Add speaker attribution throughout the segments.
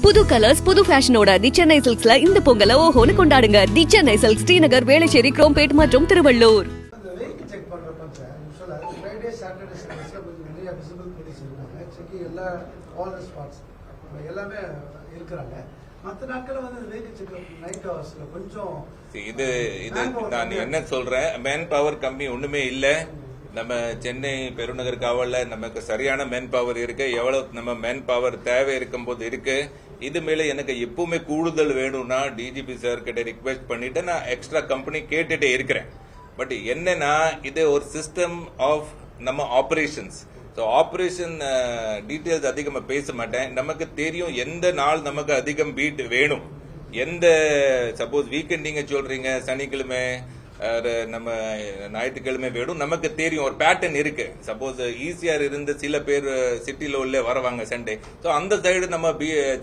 Speaker 1: புது கலர்ஸ் புது ஃபேஷனோட தி சென்னை சில்க்ஸ்ல இந்த பொங்கல ஓஹோன்னு கொண்டாடுங்க. தி சென்னை சில்க்ஸ் ஸ்ரீநகர், வேளச்சேரி, குரோம்பேட் மற்றும் திருவள்ளூர்.
Speaker 2: வெஹிக்கிள் செக் பண்றப்ப யூசுவலா ஃப்ரைடே சாட்டர்டே சண்டேஸ்ல கொஞ்சம் நிறைய விசிபிள் போலீஸ் இருக்காங்க. செக் எல்லா ஆல் தி ஸ்பாட்ஸ் எல்லாமே இருக்கிறாங்க. மற்ற நாட்கள் வந்து வெஹிக்கிள் செக் நைட் ஹவர்ஸ்ல கொஞ்சம்
Speaker 3: இது நான் என்ன சொல்றேன், மேன் பவர் கம்மி ஒண்ணுமே இல்ல. நம்ம சென்னை பெருநகர் காவல்ல நமக்கு சரியான மேன் பவர் இருக்கு. எவ்வளவு நம்ம மேன் பவர் தேவை இருக்கும் போது இருக்கு. இது மேல எனக்கு எப்பவுமே கூடுதல் வேணும்னா டிஜிபி சார் கிட்ட ரிக்வெஸ்ட் பண்ணிட்டு நான் எக்ஸ்ட்ரா கம்பெனி கேட்டுட்டே இருக்கிறேன். பட் என்னன்னா இது ஒரு சிஸ்டம் ஆஃப் நம்ம ஆபரேஷன்ஸ். ஆபரேஷன் டீட்டெயில்ஸ் அதிகமா பேச மாட்டேன். நமக்கு தெரியும் எந்த நாள் நமக்கு அதிகம் பீட் வேணும், எந்த சப்போஸ் வீக்கெண்ட் நீங்க சொல்றீங்க சனிக்கிழமை நம்ம ஞாயிற்றுக்கிழமை வேணும், நமக்கு தெரியும் ஒரு பேட்டர்ன் இருக்கு. சப்போஸ் ஈஸியா இருந்து சில பேர் சிட்டில உள்ள வரவாங்க சண்டே, ஸோ அந்த சைடு நம்ம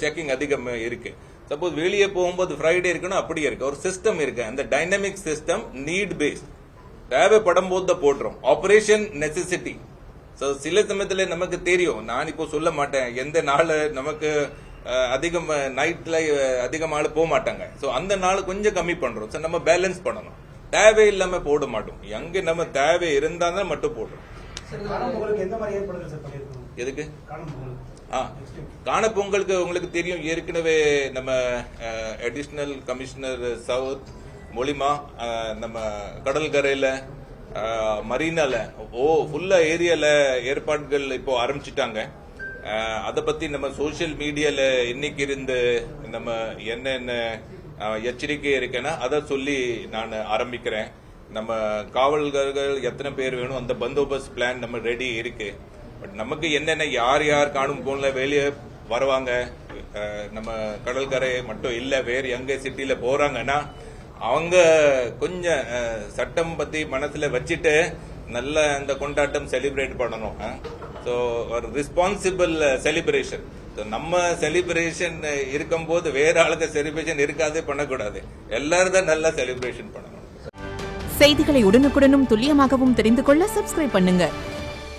Speaker 3: செக்கிங் அதிகம் இருக்கு. சப்போஸ் வெளியே போகும்போது ஃப்ரைடே இருக்கணும், அப்படியே இருக்கு. ஒரு சிஸ்டம் இருக்கு, அந்த டைனமிக் சிஸ்டம் நீட் பேஸ்ட். தேவைப்படும் போது தான் போடுறோம். Operation necessity. ஸோ சில சமயத்துல நமக்கு தெரியும், நான் இப்போ சொல்ல மாட்டேன் எந்த நாள் நமக்கு அதிகம் நைட்ல அதிகம் ஆள் போக மாட்டாங்க. ஸோ அந்த நாள் கொஞ்சம் கம்மி பண்றோம். ஸோ நம்ம பேலன்ஸ் பண்ணணும். தேவை இல்லாம போட மாட்டோம். எங்க நம்ம தேவை இருந்தாலும் மட்டும் போடுறோம். எதுக்கு காண பொங்கலுக்கு உங்களுக்கு தெரியும், ஏற்கனவே நம்ம அடிஷனல் கமிஷனர் சவுத் மூலிமா நம்ம கடற்கரையில மரீனால ஃபுல்லா ஏரியால ஏற்பாடுகள் இப்போ ஆரம்பிச்சுட்டாங்க. அதை பத்தி நம்ம சோசியல் மீடியால இன்னைக்கு இருந்து நம்ம என்னென்ன எச்சரிக்கை இருக்குன்னா அதை சொல்லி நான் ஆரம்பிக்கிறேன். நம்ம காவலர்கள் எத்தனை பேர் வேணும் அந்த பந்தோபஸ்த் பிளான் நம்ம ரெடி இருக்கு. பட் நமக்கு என்னென்ன யார் யார் காணும் போல வெளியே வருவாங்க, நம்ம கடற்கரை மட்டும் இல்ல வேற எங்க சிட்டில போறாங்கன்னா அவங்க கொஞ்சம் சட்டம் பத்தி மனசுல வச்சுட்டு நல்ல அந்த கொண்டாட்டம் செலிப்ரேட் பண்ணணும். ஸோ ஒரு ரெஸ்பான்சிபிள் செலிப்ரேஷன். நம்ம செலிப்ரேஷன் இருக்கும் போது வேற ஆளுக்கு செலிப்ரேஷன் இருக்காது, பண்ணக்கூடாது. எல்லாரும் தான் நல்லா செலிப்ரேஷன் பண்ணணும்.
Speaker 4: செய்திகளை உடனுக்குடனும் துல்லியமாகவும் தெரிந்து கொள்ள சப்ஸ்கிரைப் பண்ணுங்க.